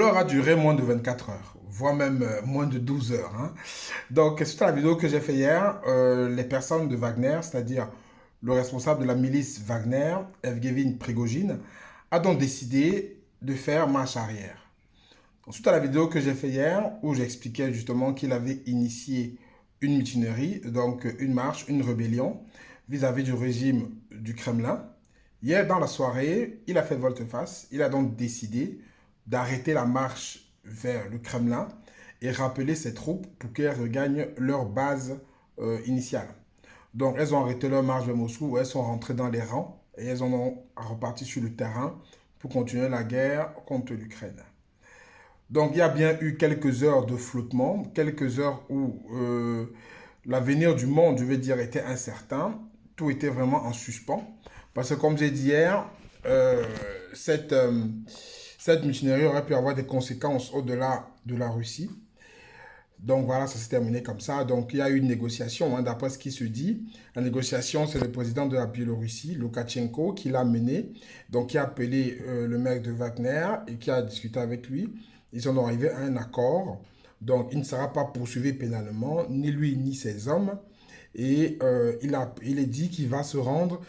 L'heure a duré moins de 24 heures, voire même moins de 12 heures, hein. Donc, suite à la vidéo que j'ai fait hier, les personnes de Wagner, c'est-à-dire le responsable de la milice Wagner, Evgeny Prigojine, a donc décidé de faire marche arrière. Suite à la vidéo que j'ai fait hier, où j'expliquais justement qu'il avait initié une mutinerie, donc une marche, une rébellion vis-à-vis du régime du Kremlin. Hier, dans la soirée, il a fait volte-face. Il a donc décidé d'arrêter la marche vers le Kremlin et rappeler ses troupes pour qu'elles regagnent leur base initiale. Donc, elles ont arrêté leur marche vers Moscou, où elles sont rentrées dans les rangs et elles en ont reparti sur le terrain pour continuer la guerre contre l'Ukraine. Donc, il y a bien eu quelques heures de flottement, quelques heures où l'avenir du monde, je vais dire, était incertain. Tout était vraiment en suspens. Parce que, comme j'ai dit hier, euh, cette, euh, cette mutinerie aurait pu avoir des conséquences au-delà de la Russie. Donc voilà, ça s'est terminé comme ça. Donc il y a eu une négociation, hein, d'après ce qui se dit. La négociation, c'est le président de la Biélorussie, Loukachenko, qui l'a menée. Donc qui a appelé le mec de Wagner et qui a discuté avec lui. Ils sont arrivés à un accord. Donc il ne sera pas poursuivi pénalement, ni lui ni ses hommes. Et il est dit qu'il va se rendre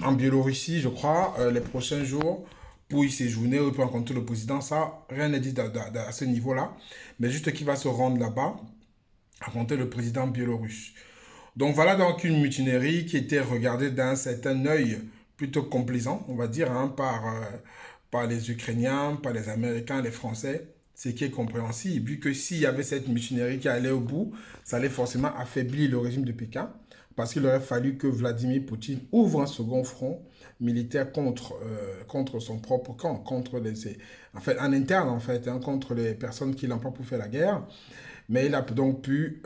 en Biélorussie, je crois, les prochains jours pour y séjourner ou pour rencontrer le président. Ça, rien n'est dit à ce niveau-là. Mais juste qu'il va se rendre là-bas, rencontrer le président biélorusse. Donc voilà donc une mutinerie qui était regardée d'un certain œil plutôt complaisant, on va dire, hein, par les Ukrainiens, par les Américains, les Français, ce qui est compréhensible, vu que s'il y avait cette mutinerie qui allait au bout, ça allait forcément affaiblir le régime de Pékin, parce qu'il aurait fallu que Vladimir Poutine ouvre un second front militaire contre son propre camp, en fait, en interne, en fait, hein, contre les personnes qui l'emploient pour faire la guerre. Mais il a donc pu...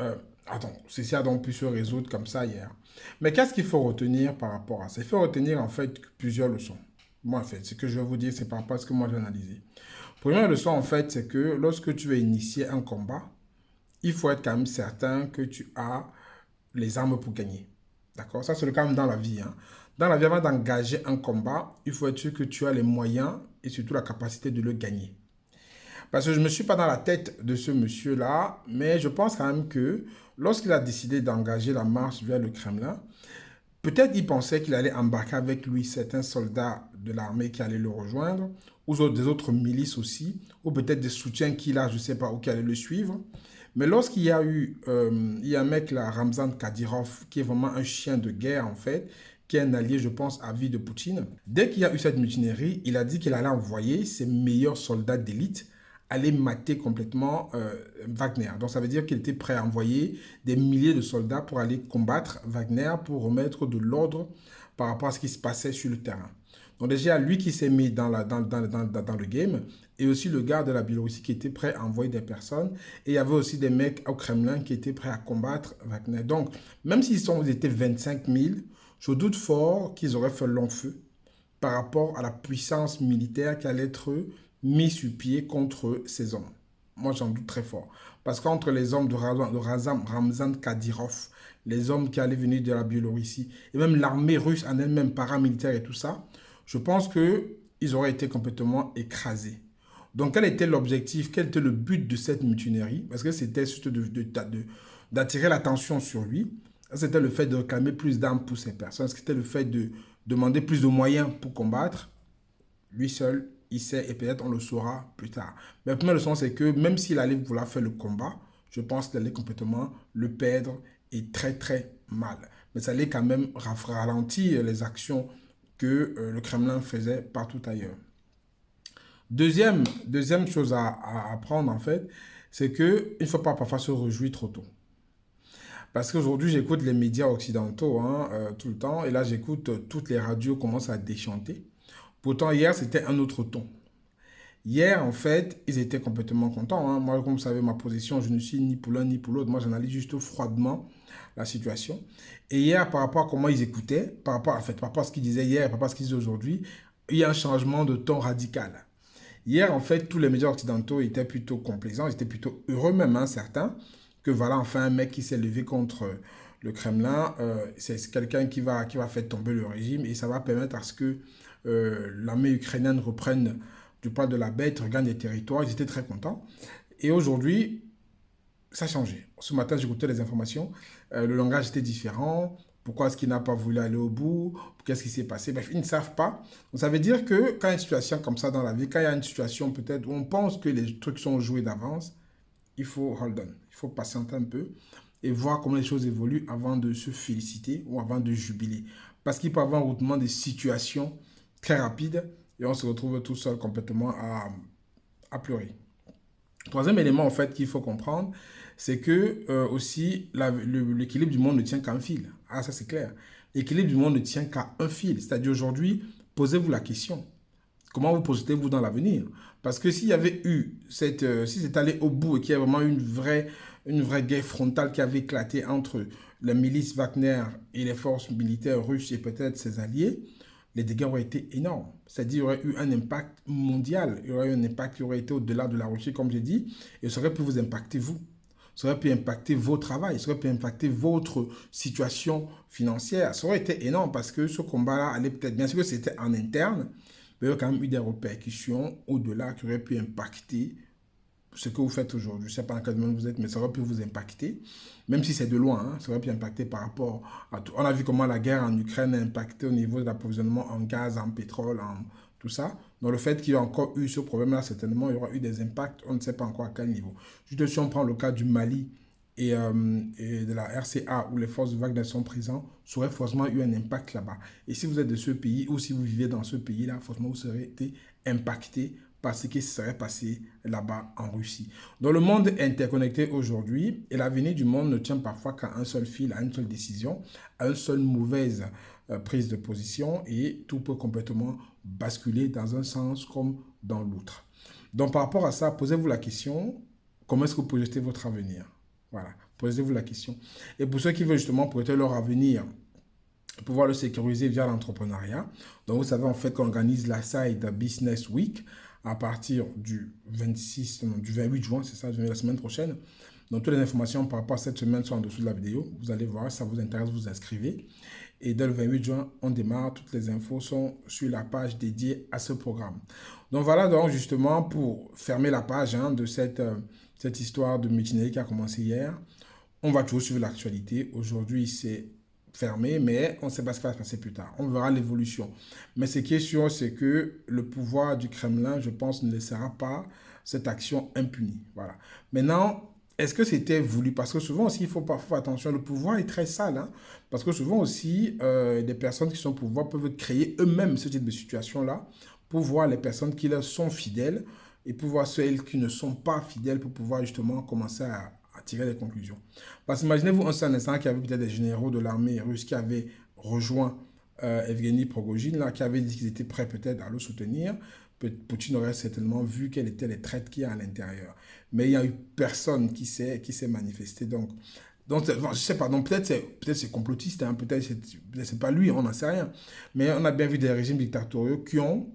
ceci a donc pu se résoudre comme ça hier. Mais qu'est-ce qu'il faut retenir par rapport à ça? Il faut retenir en fait plusieurs leçons. Moi, en fait, ce que je vais vous dire, c'est par rapport à ce que moi j'ai analysé. Première leçon, en fait, c'est que lorsque tu veux initier un combat, il faut être quand même certain que tu as les armes pour gagner. D'accord? Ça, c'est le cas même dans la vie, hein. Dans la vie, avant d'engager un combat, il faut être sûr que tu as les moyens et surtout la capacité de le gagner. Parce que je ne me suis pas dans la tête de ce monsieur-là, mais je pense quand même que lorsqu'il a décidé d'engager la marche vers le Kremlin, peut-être il pensait qu'il allait embarquer avec lui certains soldats de l'armée qui allaient le rejoindre, ou des autres milices aussi, ou peut-être des soutiens qu'il a, je ne sais pas, ou qui allaient le suivre. Mais lorsqu'il y a eu, il y a un mec là, Ramzan Kadyrov, qui est vraiment un chien de guerre en fait, qui est un allié, je pense, à vie de Poutine. Dès qu'il y a eu cette mutinerie, il a dit qu'il allait envoyer ses meilleurs soldats d'élite aller mater complètement Wagner. Donc ça veut dire qu'il était prêt à envoyer des milliers de soldats pour aller combattre Wagner, pour remettre de l'ordre par rapport à ce qui se passait sur le terrain. Donc déjà, lui qui s'est mis dans le game, et aussi le gars de la Biélorussie qui était prêt à envoyer des personnes, et il y avait aussi des mecs au Kremlin qui étaient prêts à combattre Wagner. Donc, même s'ils étaient 25 000, je doute fort qu'ils auraient fait long feu par rapport à la puissance militaire qui allait être mise sur pied contre ces hommes. Moi, j'en doute très fort. Parce qu'entre les hommes de Ramzan Kadyrov, les hommes qui allaient venir de la Biélorussie, et même l'armée russe en elle-même, paramilitaire et tout ça, je pense qu'ils auraient été complètement écrasés. Donc, quel était l'objectif, quel était le but de cette mutinerie? Parce que c'était surtout d'attirer l'attention sur lui. C'était le fait de réclamer plus d'armes pour ces personnes. C'était le fait de demander plus de moyens pour combattre. Lui seul, il sait et peut-être on le saura plus tard. Mais la première leçon, c'est que même s'il allait vouloir faire le combat, je pense qu'il allait complètement le perdre et très très mal. Mais ça allait quand même ralentir les actions que le Kremlin faisait partout ailleurs. Deuxième chose à apprendre en fait, c'est qu'il ne faut pas parfois se réjouir trop tôt. Parce qu'aujourd'hui, j'écoute les médias occidentaux, hein, tout le temps, et là, j'écoute toutes les radios commencent à déchanter. Pourtant, hier, c'était un autre ton. Hier, en fait, ils étaient complètement contents, hein. Moi, comme vous savez, ma position, je ne suis ni pour l'un ni pour l'autre. Moi, j'analyse juste froidement la situation. Et hier, par rapport à comment ils écoutaient, par rapport à ce qu'ils disaient hier, par rapport à ce qu'ils disent aujourd'hui, il y a un changement de ton radical. Hier, en fait, tous les médias occidentaux étaient plutôt complaisants, ils étaient plutôt heureux même, hein, certains, que voilà, enfin, un mec qui s'est levé contre le Kremlin, c'est quelqu'un qui va faire tomber le régime et ça va permettre à ce que l'armée ukrainienne reprenne du poil de la bête, ils regagnent des territoires, ils étaient très contents. Et aujourd'hui, ça a changé. Ce matin, j'écoutais les informations, le langage était différent. Pourquoi est-ce qu'il n'a pas voulu aller au bout? Qu'est-ce qui s'est passé? Bref, ils ne savent pas. Donc, ça veut dire que quand il y a une situation comme ça dans la vie, quand il y a une situation peut-être où on pense que les trucs sont joués d'avance, il faut hold on, il faut patienter un peu et voir comment les choses évoluent avant de se féliciter ou avant de jubiler. Parce qu'il peut y avoir un roulement de situations très rapide et on se retrouve tout seul complètement à pleurer. Troisième élément, en fait, qu'il faut comprendre, c'est que aussi l'équilibre du monde ne tient qu'à un fil. Ah, ça c'est clair. L'équilibre du monde ne tient qu'à un fil. C'est-à-dire aujourd'hui, posez-vous la question. Comment vous projetez-vous dans l'avenir? Parce que s'il y avait eu si c'est allé au bout et qu'il y a vraiment une vraie guerre frontale qui avait éclaté entre la milice Wagner et les forces militaires russes et peut-être ses alliés, les dégâts auraient été énormes. C'est-à-dire, il y aurait eu un impact mondial. Il y aurait eu un impact qui aurait été au-delà de la Russie, comme j'ai dit, et ça aurait pu vous impacter, vous. Ça aurait pu impacter vos travails, ça aurait pu impacter votre situation financière. Ça aurait été énorme parce que ce combat-là allait peut-être, bien sûr que c'était en interne, mais il y a quand même eu des répercussions au-delà qui auraient pu impacter ce que vous faites aujourd'hui. Je ne sais pas dans quel domaine vous êtes, mais ça aurait pu vous impacter, même si c'est de loin, hein, ça aurait pu impacter par rapport à tout. On a vu comment la guerre en Ukraine a impacté au niveau de l'approvisionnement en gaz, en pétrole, en tout ça. Donc le fait qu'il y ait encore eu ce problème-là, certainement, il y aura eu des impacts, on ne sait pas encore à quel niveau. Juste si on prend le cas du Mali et de la RCA, où les forces de Wagner sont présentes, ça aurait forcément eu un impact là-bas. Et si vous êtes de ce pays, ou si vous vivez dans ce pays-là, forcément, vous serez été impacté par ce qui serait passé là-bas en Russie. Donc le monde est interconnecté aujourd'hui et l'avenir du monde ne tient parfois qu'à un seul fil, à une seule décision, à une seule mauvaise prise de position et tout peut complètement basculer dans un sens comme dans l'autre. Donc par rapport à ça, posez-vous la question, comment est-ce que vous projetez votre avenir? Voilà, posez-vous la question. Et pour ceux qui veulent justement projeter leur avenir, pouvoir le sécuriser via l'entrepreneuriat. Donc, vous savez, en fait, qu'on organise la Side Business Week à partir du 28 juin, c'est ça, la semaine prochaine. Donc, toutes les informations par rapport à cette semaine sont en dessous de la vidéo. Vous allez voir, si ça vous intéresse, vous inscrivez. Et dès le 28 juin, on démarre. Toutes les infos sont sur la page dédiée à ce programme. Donc, voilà donc justement pour fermer la page de cette histoire de mutinerie qui a commencé hier. On va toujours suivre l'actualité. Aujourd'hui, c'est fermé, mais on ne sait pas ce qui va se passer plus tard. On verra l'évolution. Mais ce qui est sûr, c'est que le pouvoir du Kremlin, je pense, ne laissera pas cette action impunie. Voilà. Maintenant, est-ce que c'était voulu? Parce que souvent aussi, il faut faire attention, le pouvoir est très sale. Hein? Parce que souvent aussi, des personnes qui sont au pouvoir peuvent créer eux-mêmes ce type de situation-là pour voir les personnes qui leur sont fidèles et pour voir celles qui ne sont pas fidèles pour pouvoir justement commencer à tirer des conclusions. Parce qu'imaginez-vous un seul instant qu'il y avait peut-être des généraux de l'armée russe qui avaient rejoint Evgeny Prigojine, là, qui avaient dit qu'ils étaient prêts peut-être à le soutenir. Poutine aurait certainement vu quelles étaient les traites qu'il y a à l'intérieur. Mais il n'y a eu personne qui s'est manifesté. Donc je ne sais pas, peut-être c'est complotiste, hein, peut-être c'est pas lui, on n'en sait rien. Mais on a bien vu des régimes dictatoriaux qui ont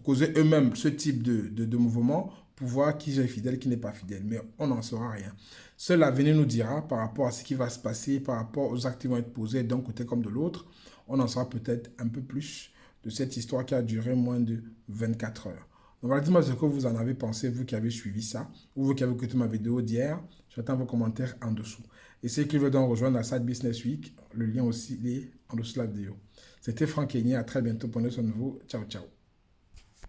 causé eux-mêmes ce type de mouvement pour voir qui est fidèle, qui n'est pas fidèle. Mais on n'en saura rien. Seul l'avenir nous dira par rapport à ce qui va se passer, par rapport aux actes qui vont être posés d'un côté comme de l'autre. On en saura peut-être un peu plus de cette histoire qui a duré moins de 24 heures. Donc voilà, dites-moi ce que vous en avez pensé, vous qui avez suivi ça, ou vous qui avez écouté ma vidéo d'hier. J'attends vos commentaires en dessous. Et ceux qui veulent donc rejoindre la Side Business Week, le lien aussi est en dessous de la vidéo. C'était Franck Kenyé, à très bientôt, prenez soin de vous. Ciao, ciao.